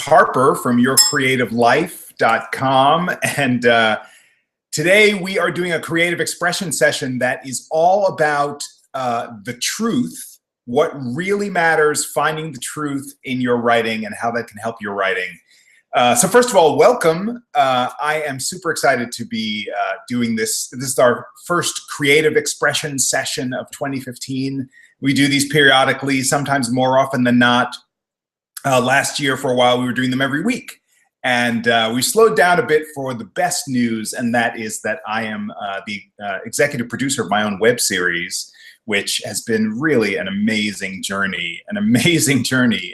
Harper from yourcreativelife.com, and today we are doing a creative expression session that is all about the truth, what really matters, finding the truth in your writing and how that can help your writing. So first of all, welcome. I am super excited to be doing this. This is our first creative expression session of 2015. We do these periodically, sometimes more often than not. Last year, for a while, we were doing them every week. And we slowed down a bit for the best news, and that is that I am the executive producer of my own web series, which has been really an amazing journey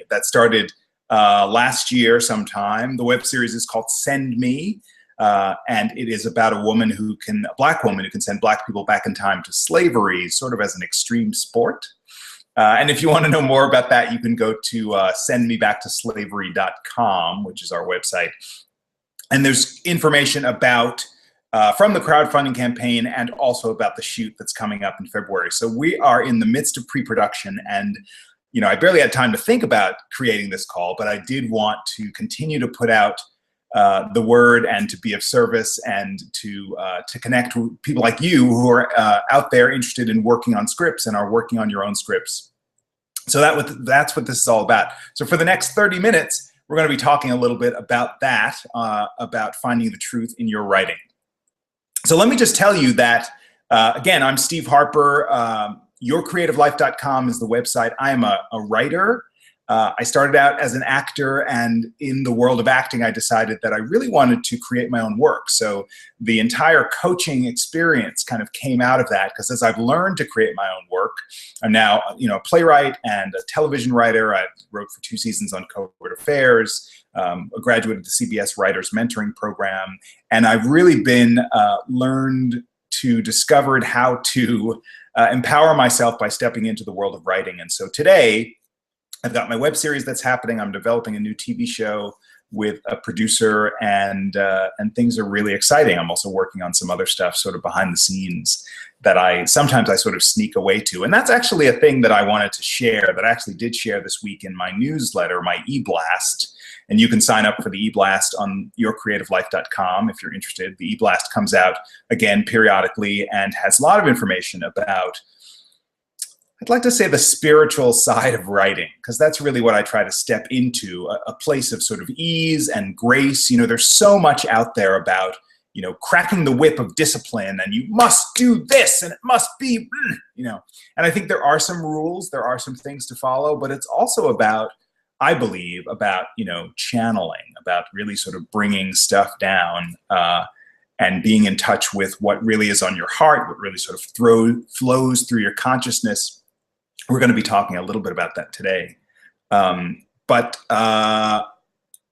that started last year sometime. The web series is called Send Me, and it is about a woman a black woman who can send black people back in time to slavery, sort of as an extreme sport. And if you want to know more about that, you can go to sendmebacktoslavery.com, which is our website. And there's information about from the crowdfunding campaign and also about the shoot that's coming up in February. So we are in the midst of pre-production, and I barely had time to think about creating this call, but I did want to continue to put out the word and to be of service and to connect with people like you who are out there interested in working on scripts and are working on your own scripts. So that's what this is all about. So for the next 30 minutes, we're going to be talking a little bit about that, about finding the truth in your writing. So let me just tell you that, again, I'm Steve Harper. Yourcreativelife.com is the website. I am a writer. I started out as an actor, and in the world of acting, I decided that I really wanted to create my own work. So the entire coaching experience kind of came out of that, because as I've learned to create my own work, I'm now a playwright and a television writer. I wrote for 2 seasons on Covert Affairs, a graduate of the CBS Writers Mentoring Program, and I've really been discovered how to empower myself by stepping into the world of writing. And so today, I've got my web series that's happening. I'm developing a new TV show with a producer, and things are really exciting. I'm also working on some other stuff sort of behind the scenes that sometimes I sort of sneak away to. And that's actually a thing that I wanted to share, that I actually did share this week in my newsletter, my e-blast. And you can sign up for the e-blast on yourcreativelife.com if you're interested. The e-blast comes out, again, periodically and has a lot of information about, I'd like to say, the spiritual side of writing, because that's really what I try to step into, a place of sort of ease and grace. There's so much out there about, cracking the whip of discipline, and you must do this, and it must be, and I think there are some rules, there are some things to follow, but it's also about, I believe, about, channeling, about really sort of bringing stuff down, and being in touch with what really is on your heart, what really sort of flows through your consciousness. We're going to be talking a little bit about that today.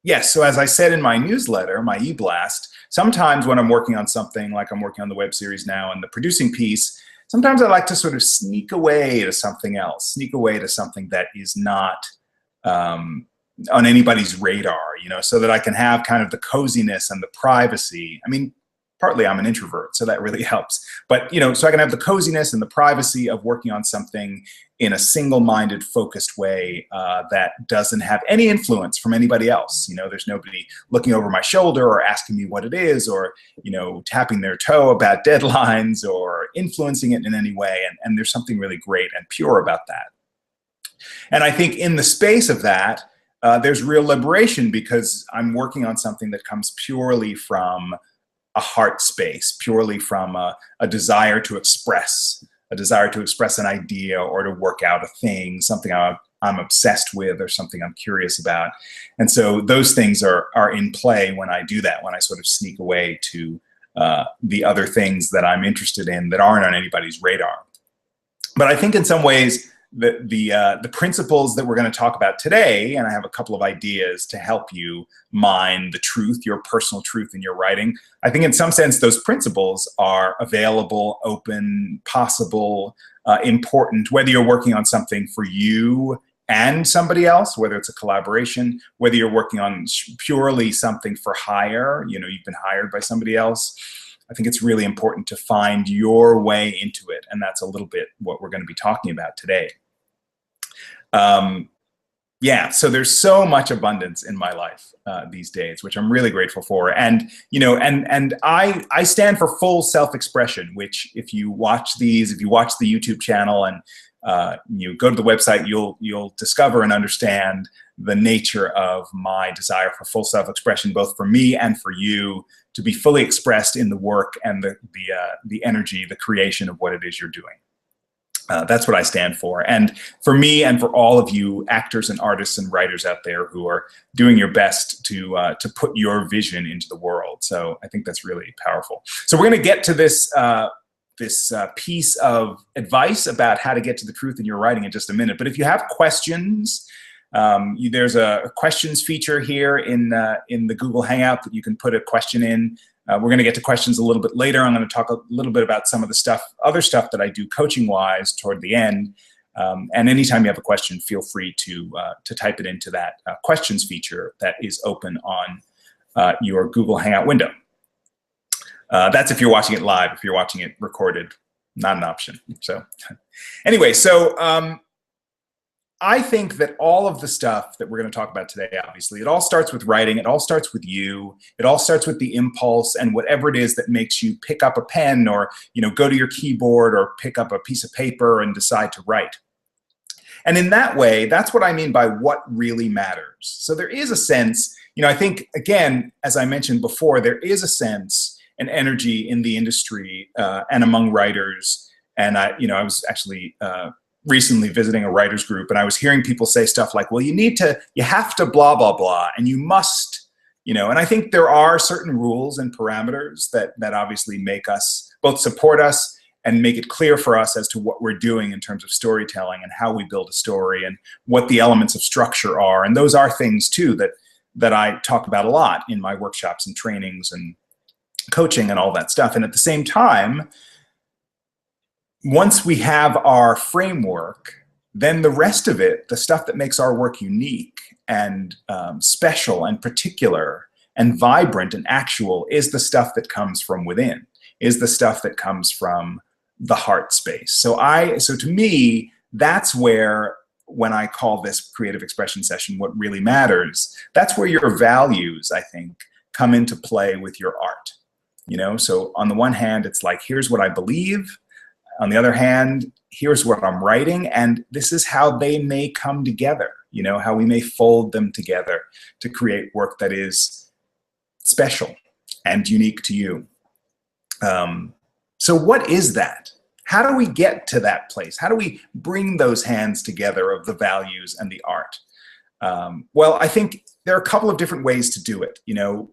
Yes, so as I said in my newsletter, my e-blast, sometimes when I'm working on something, like I'm working on the web series now and the producing piece, sometimes I like to sort of sneak away to something else, sneak away to something that is not on anybody's radar, so that I can have kind of the coziness and the privacy. I mean, partly I'm an introvert, so that really helps. But, so I can have the coziness and the privacy of working on something in a single-minded, focused way that doesn't have any influence from anybody else. There's nobody looking over my shoulder or asking me what it is, or, tapping their toe about deadlines or influencing it in any way. And there's something really great and pure about that. And I think in the space of that, there's real liberation, because I'm working on something that comes purely from a heart space, purely from a desire to express an idea or to work out a thing, something I'm obsessed with or something I'm curious about. And so those things are in play when I do that, when I sort of sneak away to the other things that I'm interested in that aren't on anybody's radar. But I think in some ways, the principles that we're going to talk about today, and I have a couple of ideas to help you mine the truth, your personal truth in your writing. I think in some sense those principles are available, open, possible, important, whether you're working on something for you and somebody else, whether it's a collaboration, whether you're working on purely something for hire, you've been hired by somebody else. I think it's really important to find your way into it, and that's a little bit what we're going to be talking about today. Yeah, so there's so much abundance in my life these days, which I'm really grateful for. And I stand for full self-expression. Which, if you watch if you watch the YouTube channel and you go to the website, you'll discover and understand the nature of my desire for full self-expression, both for me and for you, to be fully expressed in the work and the energy, the creation of what it is you're doing. That's what I stand for. And for me and for all of you actors and artists and writers out there who are doing your best to put your vision into the world. So I think that's really powerful. So we're going to get to this piece of advice about how to get to the truth in your writing in just a minute. But if you have questions, there's a questions feature here in the Google Hangout that you can put a question in. We're going to get to questions a little bit later. I'm going to talk a little bit about some of the other stuff that I do coaching-wise toward the end. And anytime you have a question, feel free to type it into that questions feature that is open on your Google Hangout window. That's if you're watching it live. If you're watching it recorded, not an option. So anyway, I think that all of the stuff that we're going to talk about today, obviously, it all starts with writing. It all starts with you. It all starts with the impulse and whatever it is that makes you pick up a pen or, go to your keyboard or pick up a piece of paper and decide to write. And in that way, that's what I mean by what really matters. So there is a sense, I think, again, as I mentioned before, there is a sense and energy in the industry and among writers. And I was actually recently visiting a writers group, and I was hearing people say stuff like, well, you have to blah, blah, blah, and you must, and I think there are certain rules and parameters that obviously make us both support us and make it clear for us as to what we're doing in terms of storytelling and how we build a story and what the elements of structure are. And those are things too that I talk about a lot in my workshops and trainings and coaching and all that stuff. And at the same time, once we have our framework, then the rest of it, the stuff that makes our work unique and special and particular and vibrant and actual, is the stuff that comes from within, is the stuff that comes from the heart space. So to me, that's where, when I call this creative expression session what really matters, that's where your values, I think, come into play with your art. So on the one hand, it's like, here's what I believe. On the other hand, here's what I'm writing, and this is how they may come together, how we may fold them together to create work that is special and unique to you. So what is that? How do we get to that place? How do we bring those hands together of the values and the art? Well, I think there are a couple of different ways to do it,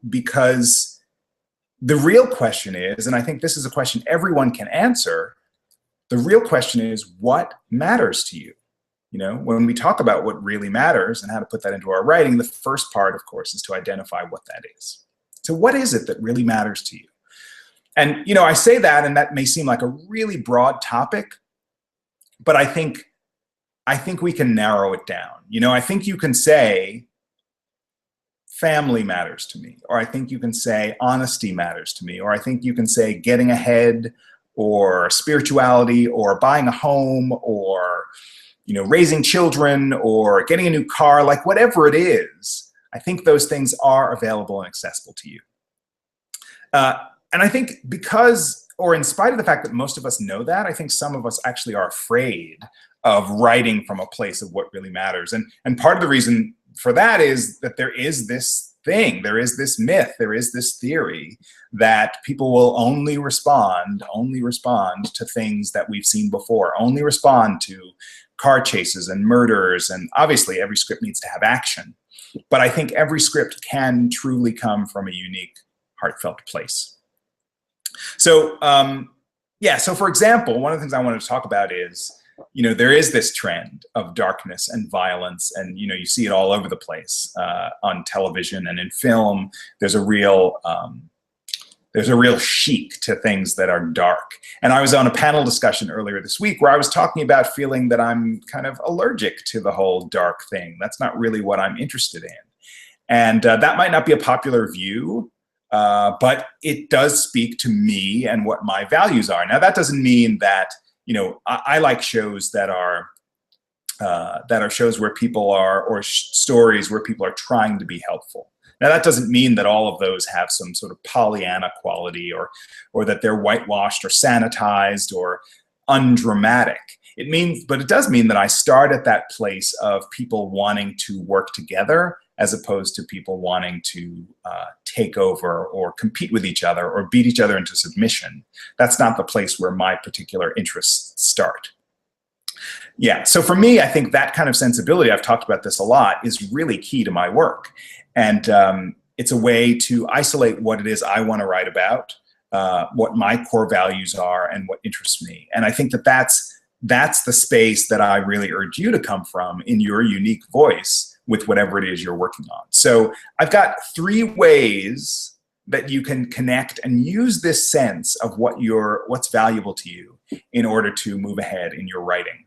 because the real question is, and I think this is a question everyone can answer, the real question is, what matters to you? When we talk about what really matters and how to put that into our writing, the first part, of course, is to identify what that is. So what is it that really matters to you? And, I say that, and that may seem like a really broad topic, but I think we can narrow it down. I think you can say family matters to me, or I think you can say honesty matters to me, or I think you can say getting ahead, or spirituality, or buying a home, or raising children, or getting a new car, like whatever it is. I think those things are available and accessible to you. And I think because, or in spite of the fact that most of us know that, I think some of us actually are afraid of writing from a place of what really matters. And part of the reason for that is that there is this thing, there is this myth, there is this theory that people will only respond to things that we've seen before, only respond to car chases and murders, and obviously every script needs to have action. But I think every script can truly come from a unique, heartfelt place. So, so for example, one of the things I wanted to talk about is, there is this trend of darkness and violence, and you see it all over the place on television and in film. There's a real chic to things that are dark. And I was on a panel discussion earlier this week where I was talking about feeling that I'm kind of allergic to the whole dark thing. That's not really what I'm interested in. And that might not be a popular view, but it does speak to me and what my values are. Now, that doesn't mean that I like shows that are that are shows where people are, or stories where people are trying to be helpful. Now, that doesn't mean that all of those have some sort of Pollyanna quality, or that they're whitewashed or sanitized or undramatic. It means, but it does mean that I start at that place of people wanting to work together as opposed to people wanting to take over or compete with each other or beat each other into submission. That's not the place where my particular interests start. Yeah, so for me, I think that kind of sensibility, I've talked about this a lot, is really key to my work. And it's a way to isolate what it is I want to write about, what my core values are, and what interests me. And I think that that's the space that I really urge you to come from in your unique voice with whatever it is you're working on. So I've got 3 ways that you can connect and use this sense of what's valuable to you in order to move ahead in your writing.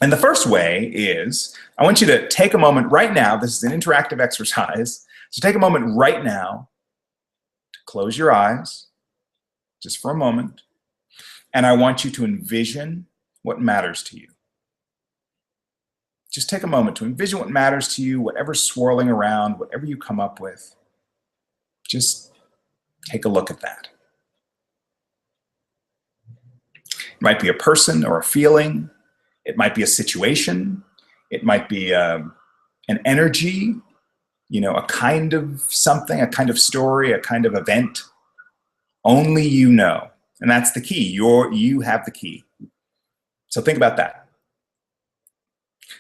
And the first way is, I want you to take a moment right now. This is an interactive exercise. So take a moment right now to close your eyes, just for a moment. And I want you to envision what matters to you. Just take a moment to envision what matters to you, whatever's swirling around, whatever you come up with. Just take a look at that. It might be a person or a feeling. It might be a situation. It might be an energy, a kind of something, a kind of story, a kind of event. Only you know. And that's the key. You have the key. So think about that.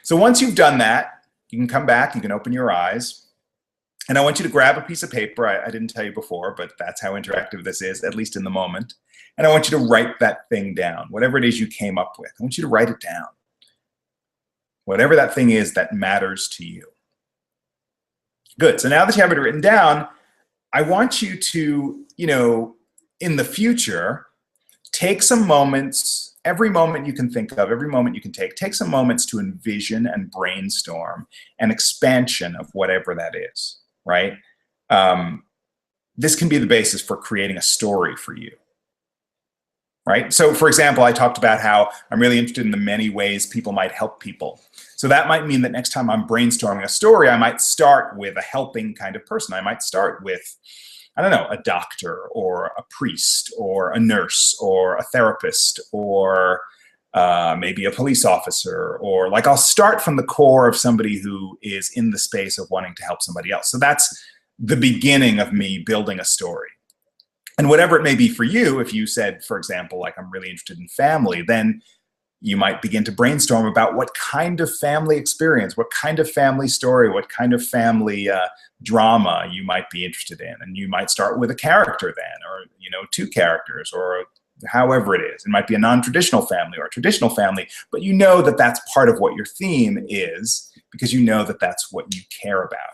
So once you've done that, you can come back, you can open your eyes. And I want you to grab a piece of paper. I didn't tell you before, but that's how interactive this is, at least in the moment. And I want you to write that thing down, whatever it is you came up with. I want you to write it down. Whatever that thing is that matters to you. Good. So now that you have it written down, I want you to, in the future, take some moments, every moment you can think of, every moment you can take some moments to envision and brainstorm an expansion of whatever that is, right? This can be the basis for creating a story for you, right? So for example, I talked about how I'm really interested in the many ways people might help people. So that might mean that next time I'm brainstorming a story, I might start with a helping kind of person. I might start with, I don't know, a doctor or a priest or a nurse or a therapist or maybe a police officer, or like I'll start from the core of somebody who is in the space of wanting to help somebody else. So that's the beginning of me building a story. And whatever it may be for you, if you said, for example, like I'm really interested in family, then you might begin to brainstorm about what kind of family experience, what kind of family story, what kind of family drama you might be interested in. And you might start with a character then, or 2 characters, or however it is. It might be a non-traditional family or a traditional family, but you know that that's part of what your theme is because you know that that's what you care about.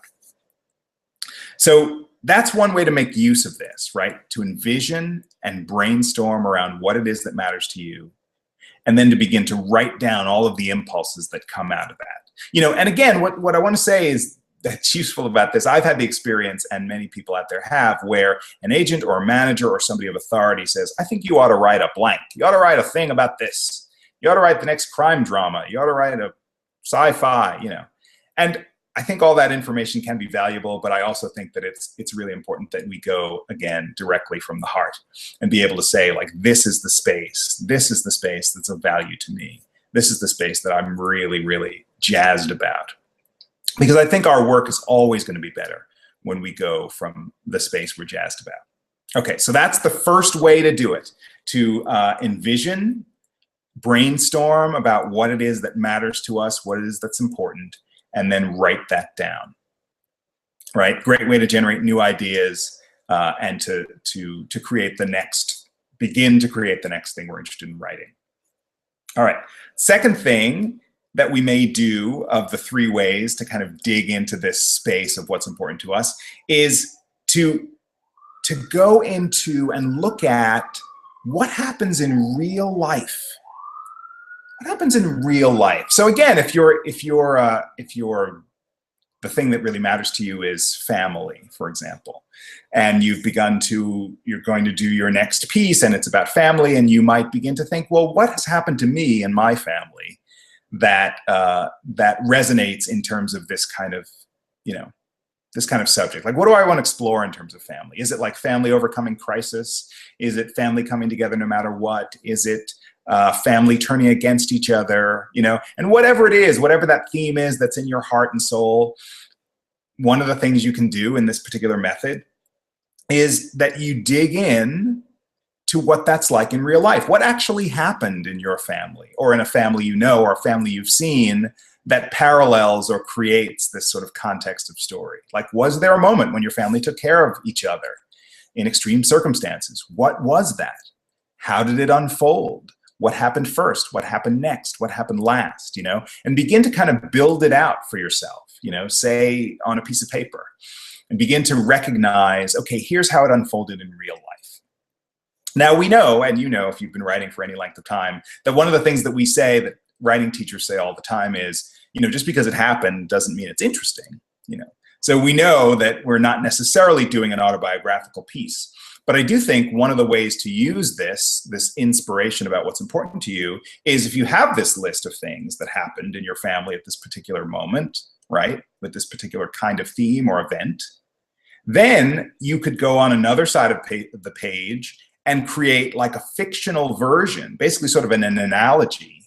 So that's one way to make use of this, right? To envision and brainstorm around what it is that matters to you, and then to begin to write down all of the impulses that come out of that. And again, what I want to say is that's useful about this. I've had the experience, and many people out there have, where an agent or a manager or somebody of authority says, I think you ought to write a blank. You ought to write a thing about this. You ought to write the next crime drama. You ought to write a sci-fi, And I think all that information can be valuable, but I also think that it's really important that we go, again, directly from the heart and be able to say, like, this is the space. This is the space that's of value to me. This is the space that I'm really, really jazzed about. Because I think our work is always going to be better when we go from the space we're jazzed about. Okay, so that's the first way to do it, to envision, brainstorm about what it is that matters to us, what it is that's important, and then write that down, right? Great way to generate new ideas and to create the next, begin to create the next thing we're interested in writing. All right, second thing that we may do of the 3 ways to kind of dig into this space of what's important to us is to go into and look at what happens in real life. What happens in real life? So again, if the thing that really matters to you is family, for example, and you're going to do your next piece and it's about family, and you might begin to think, well, what has happened to me and my family that that resonates in terms of this kind of, this kind of subject. Like, what do I want to explore in terms of family? Is it like family overcoming crisis? Is it family coming together no matter what? Is it family turning against each other? And whatever it is, whatever that theme is that's in your heart and soul, one of the things you can do in this particular method is that you dig in to what that's like in real life. What actually happened in your family, or in a family or a family you've seen, that parallels or creates this sort of context of story? Like, was there a moment when your family took care of each other in extreme circumstances? What was that? How did it unfold? What happened first? What happened next? What happened last? And begin to kind of build it out for yourself, say on a piece of paper, and begin to recognize, okay, here's how it unfolded in real life. Now we know, and if you've been writing for any length of time, that one of the things that we say, that writing teachers say all the time, is, just because it happened doesn't mean it's interesting. So we know that we're not necessarily doing an autobiographical piece. But I do think one of the ways to use this inspiration about what's important to you is, if you have this list of things that happened in your family at this particular moment, right, with this particular kind of theme or event, then you could go on another side of the page and create like a fictional version, basically sort of an analogy,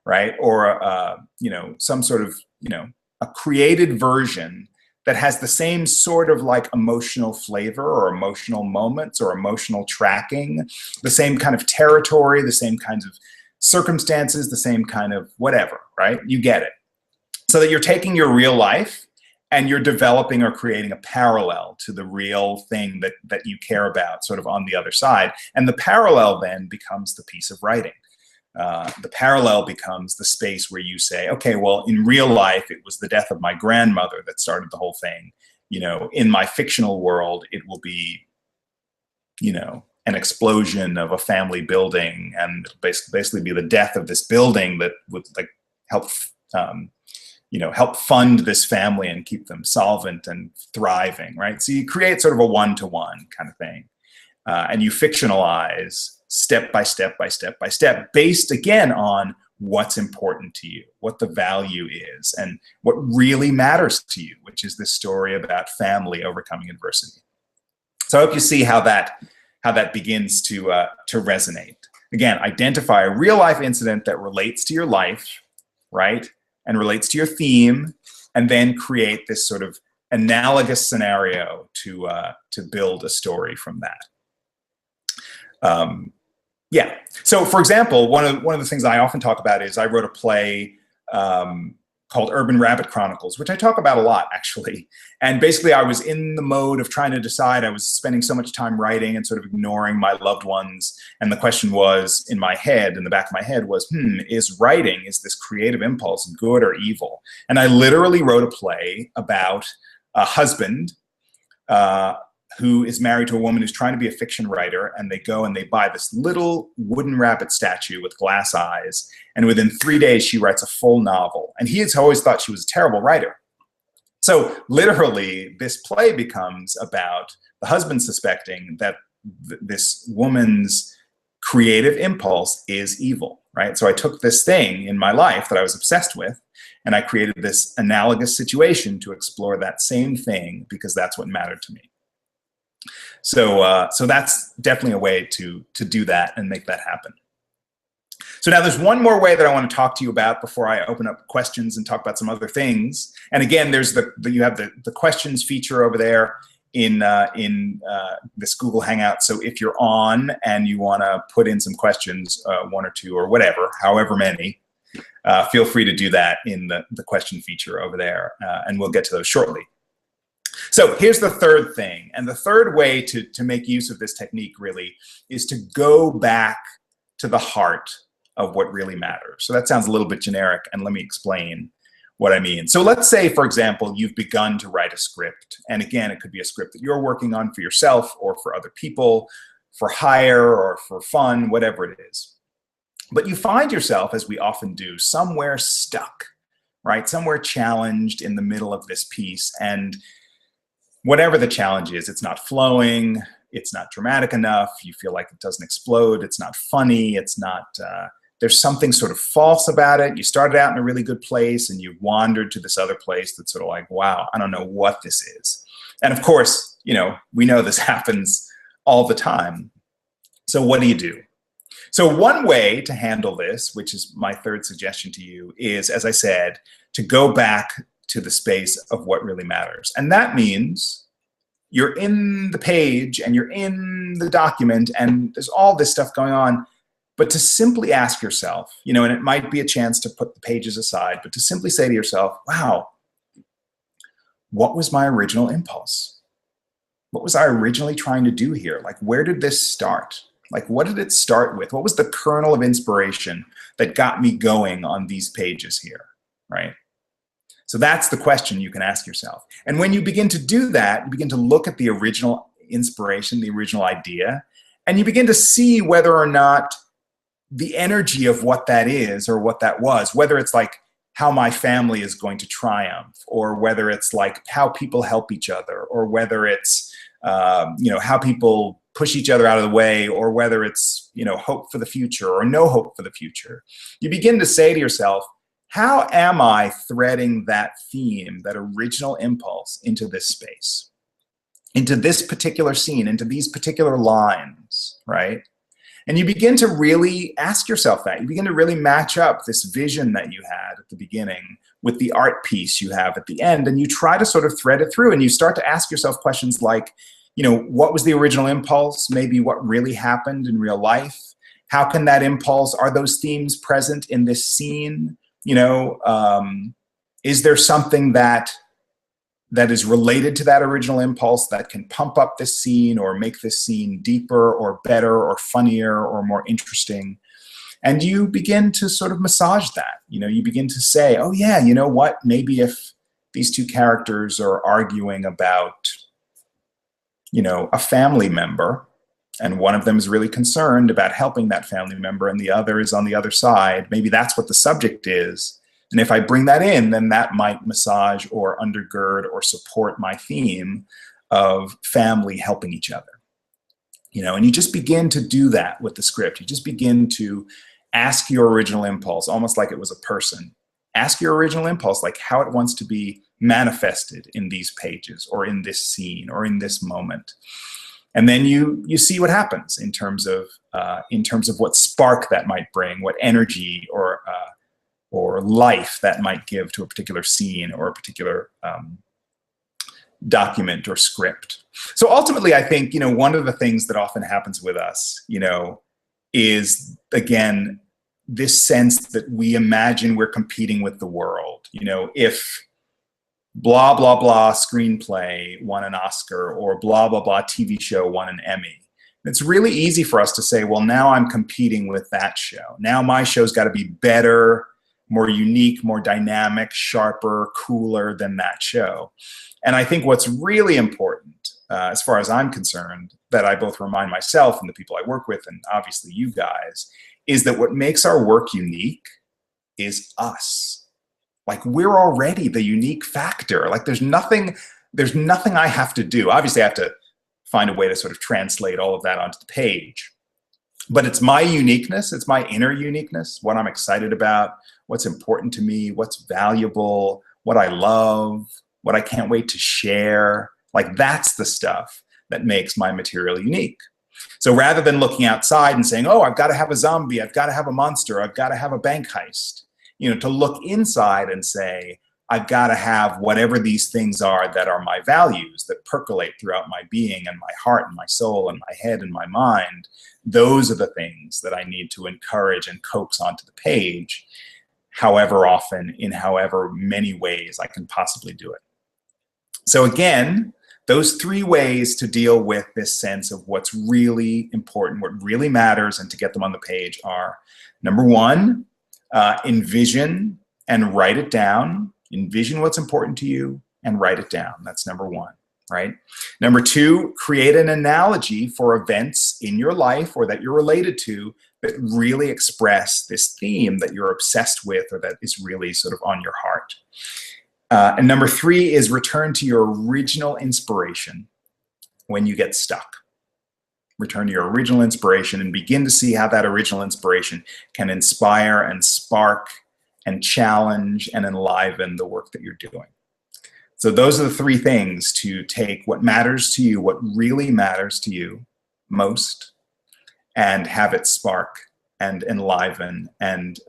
right? Or, some sort of, a created version that has the same sort of like emotional flavor or emotional moments or emotional tracking, the same kind of territory, the same kinds of circumstances, the same kind of whatever, right? You get it. So that you're taking your real life and you're developing or creating a parallel to the real thing that you care about, sort of on the other side. And the parallel then becomes the piece of writing. The parallel becomes the space where you say, okay, well, in real life, it was the death of my grandmother that started the whole thing. In my fictional world, it will be, an explosion of a family building, and it'll basically be the death of this building that would like help fund this family and keep them solvent and thriving, right? So you create sort of a one-to-one kind of thing, and you fictionalize step by step by step by step, based again on what's important to you, what the value is, and what really matters to you, which is this story about family overcoming adversity. So I hope you see how that begins to resonate. Again, identify a real life incident that relates to your life, right, and relates to your theme, and then create this sort of analogous scenario to build a story from that. Yeah. So, for example, one of the things I often talk about is I wrote a play called Urban Rabbit Chronicles, which I talk about a lot, actually. And basically, I was in the mode of trying to decide. I was spending so much time writing and sort of ignoring my loved ones. And the question was in my head, in the back of my head, was, is writing, is this creative impulse good or evil? And I literally wrote a play about a husband who is married to a woman who's trying to be a fiction writer, and they go and they buy this little wooden rabbit statue with glass eyes, and within 3 days she writes a full novel. And he has always thought she was a terrible writer. So literally, this play becomes about the husband suspecting that this woman's creative impulse is evil, right? So I took this thing in my life that I was obsessed with, and I created this analogous situation to explore that same thing, because that's what mattered to me. So that's definitely a way to do that and make that happen. So now there's one more way that I want to talk to you about before I open up questions and talk about some other things. And again, there's you have the questions feature over there in this Google Hangout. So if you're on and you want to put in some questions, one or two or whatever, however many, feel free to do that in the question feature over there, and we'll get to those shortly. So here's the third thing. And the third way to make use of this technique really is to go back to the heart of what really matters. So that sounds a little bit generic, and let me explain what I mean. So let's say, for example, you've begun to write a script. And again, it could be a script that you're working on for yourself or for other people, for hire or for fun, whatever it is. But you find yourself, as we often do, somewhere stuck, right? Somewhere challenged in the middle of this piece. And whatever the challenge is, it's not flowing, it's not dramatic enough, you feel like it doesn't explode, it's not funny, it's not, there's something sort of false about it. You started out in a really good place and you wandered to this other place that's sort of like, wow, I don't know what this is. And of course, we know this happens all the time. So what do you do? So one way to handle this, which is my third suggestion to you, is, as I said, to go back to the space of what really matters. And that means you're in the page and you're in the document and there's all this stuff going on, but to simply ask yourself, and it might be a chance to put the pages aside, but to simply say to yourself, wow, what was my original impulse? What was I originally trying to do here? Like, where did this start? Like, what did it start with? What was the kernel of inspiration that got me going on these pages here, right? So that's the question you can ask yourself. And when you begin to do that, you begin to look at the original inspiration, the original idea, and you begin to see whether or not the energy of what that is or what that was, whether it's like how my family is going to triumph, or whether it's like how people help each other, or whether it's how people push each other out of the way, or whether it's hope for the future or no hope for the future. You begin to say to yourself, how am I threading that theme, that original impulse, into this space, into this particular scene, into these particular lines, right? And you begin to really ask yourself that. You begin to really match up this vision that you had at the beginning with the art piece you have at the end, and you try to sort of thread it through, and you start to ask yourself questions like, what was the original impulse? Maybe what really happened in real life? How can that impulse, are those themes present in this scene? Is there something that is related to that original impulse that can pump up this scene or make this scene deeper or better or funnier or more interesting? And you begin to sort of massage that. You begin to say, oh yeah, you know what? Maybe if these two characters are arguing about, a family member, and one of them is really concerned about helping that family member and the other is on the other side, maybe that's what the subject is. And if I bring that in, then that might massage or undergird or support my theme of family helping each other. And you just begin to do that with the script. You just begin to ask your original impulse, almost like it was a person. Ask your original impulse, like how it wants to be manifested in these pages or in this scene or in this moment. And then you see what happens in terms of what spark that might bring, what energy or life that might give to a particular scene or a particular document or script. So ultimately, I think, one of the things that often happens with us, is, again, this sense that we imagine we're competing with the world. If blah, blah, blah screenplay won an Oscar, or blah, blah, blah TV show won an Emmy, it's really easy for us to say, well, now I'm competing with that show. Now my show's got to be better, more unique, more dynamic, sharper, cooler than that show. And I think what's really important, as far as I'm concerned, that I both remind myself and the people I work with, and obviously you guys, is that what makes our work unique is us. Like, we're already the unique factor. Like, there's nothing I have to do. Obviously, I have to find a way to sort of translate all of that onto the page. But it's my uniqueness, it's my inner uniqueness, what I'm excited about, what's important to me, what's valuable, what I love, what I can't wait to share. Like, that's the stuff that makes my material unique. So rather than looking outside and saying, oh, I've got to have a zombie, I've got to have a monster, I've got to have a bank heist, to look inside and say, I've got to have whatever these things are that are my values, that percolate throughout my being and my heart and my soul and my head and my mind. Those are the things that I need to encourage and coax onto the page, however often, in however many ways I can possibly do it. So again, those three ways to deal with this sense of what's really important, what really matters, and to get them on the page are, number one, envision and write it down. Envision what's important to you and write it down. That's number one, right? Number two, create an analogy for events in your life or that you're related to that really express this theme that you're obsessed with or that is really sort of on your heart. And number three is return to your original inspiration when you get stuck. return to your original inspiration, and begin to see how that original inspiration can inspire and spark and challenge and enliven the work that you're doing. So those are the three things to take what matters to you, what really matters to you most, and have it spark and enliven and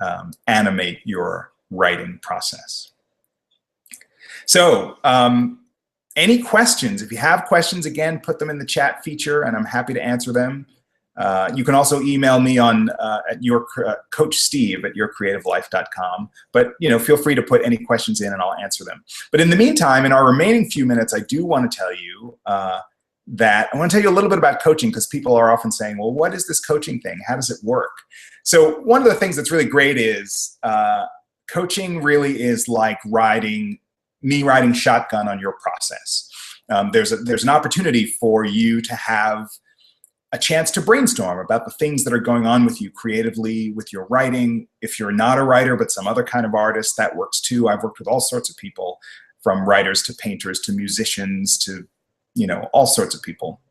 animate your writing process. So any questions? If you have questions, again, put them in the chat feature, and I'm happy to answer them. You can also email me on at Coach Steve at yourcreativelife.com. But feel free to put any questions in, and I'll answer them. But in the meantime, in our remaining few minutes, I do want to tell you that I want to tell you a little bit about coaching, because people are often saying, well, what is this coaching thing? How does it work? So one of the things that's really great is coaching really is like riding shotgun on your process. There's an opportunity for you to have a chance to brainstorm about the things that are going on with you creatively, with your writing. If you're not a writer, but some other kind of artist, that works too. I've worked with all sorts of people, from writers to painters to musicians to, all sorts of people.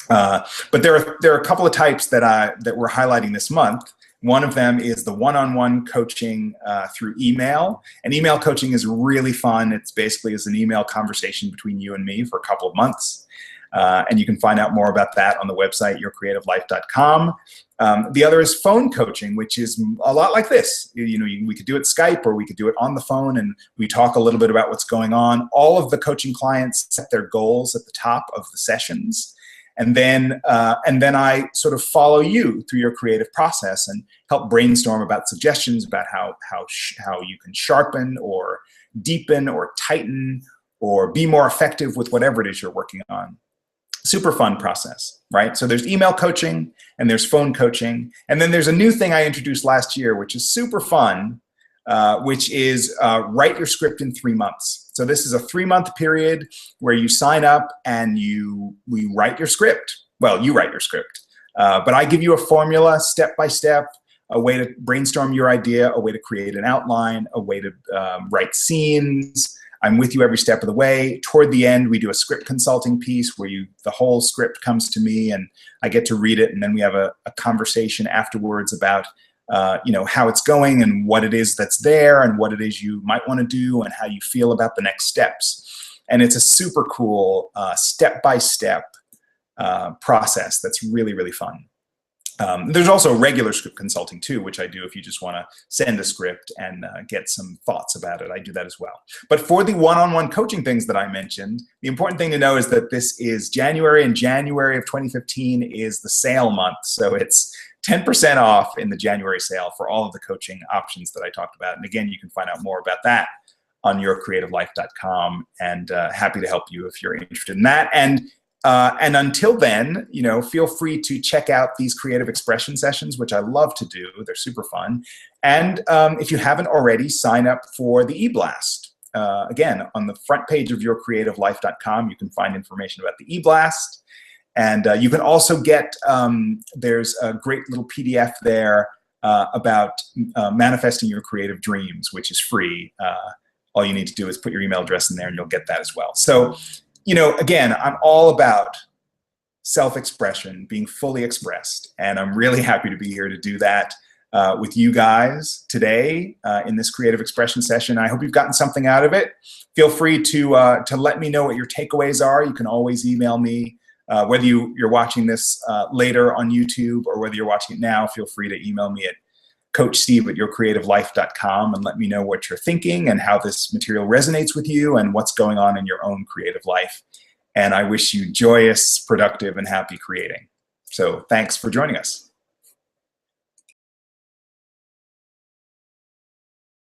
But there are a couple of types that we're highlighting this month. One of them is the one-on-one coaching through email. And email coaching is really fun. It's basically an email conversation between you and me for a couple of months. And you can find out more about that on the website, yourcreativelife.com. The other is phone coaching, which is a lot like this. We could do it Skype, or we could do it on the phone, and we talk a little bit about what's going on. All of the coaching clients set their goals at the top of the sessions. And then I sort of follow you through your creative process and help brainstorm about suggestions about how you can sharpen or deepen or tighten or be more effective with whatever it is you're working on. Super fun process, right? So there's email coaching and there's phone coaching. And then there's a new thing I introduced last year, which is super fun, which is write your script in 3 months. So this is a 3-month period where you sign up and we write your script. Well, you write your script, but I give you a formula, step by step, a way to brainstorm your idea, a way to create an outline, a way to write scenes. I'm with you every step of the way. Toward the end, we do a script consulting piece where the whole script comes to me and I get to read it, and then we have a conversation afterwards about how it's going and what it is that's there and what it is you might want to do and how you feel about the next steps. And it's a super cool step-by-step process that's really, really fun. There's also regular script consulting too, which I do if you just want to send a script and get some thoughts about it. I do that as well. But for the one-on-one coaching things that I mentioned, the important thing to know is that this is January, and January of 2015 is the sale month. So it's 10% off in the January sale for all of the coaching options that I talked about. And again, you can find out more about that on yourcreativelife.com, and happy to help you if you're interested in that. And until then, feel free to check out these creative expression sessions, which I love to do. They're super fun. And if you haven't already, sign up for the e-blast. Again, on the front page of yourcreativelife.com, you can find information about the e-blast. And you can also get, there's a great little PDF there about manifesting your creative dreams, which is free. All you need to do is put your email address in there and you'll get that as well. So, again, I'm all about self-expression, being fully expressed. And I'm really happy to be here to do that with you guys today in this creative expression session. I hope you've gotten something out of it. Feel free to let me know what your takeaways are. You can always email me. Whether you're watching this later on YouTube or whether you're watching it now, feel free to email me at coachsteve@yourcreativelife.com and let me know what you're thinking and how this material resonates with you and what's going on in your own creative life. And I wish you joyous, productive, and happy creating. So thanks for joining us.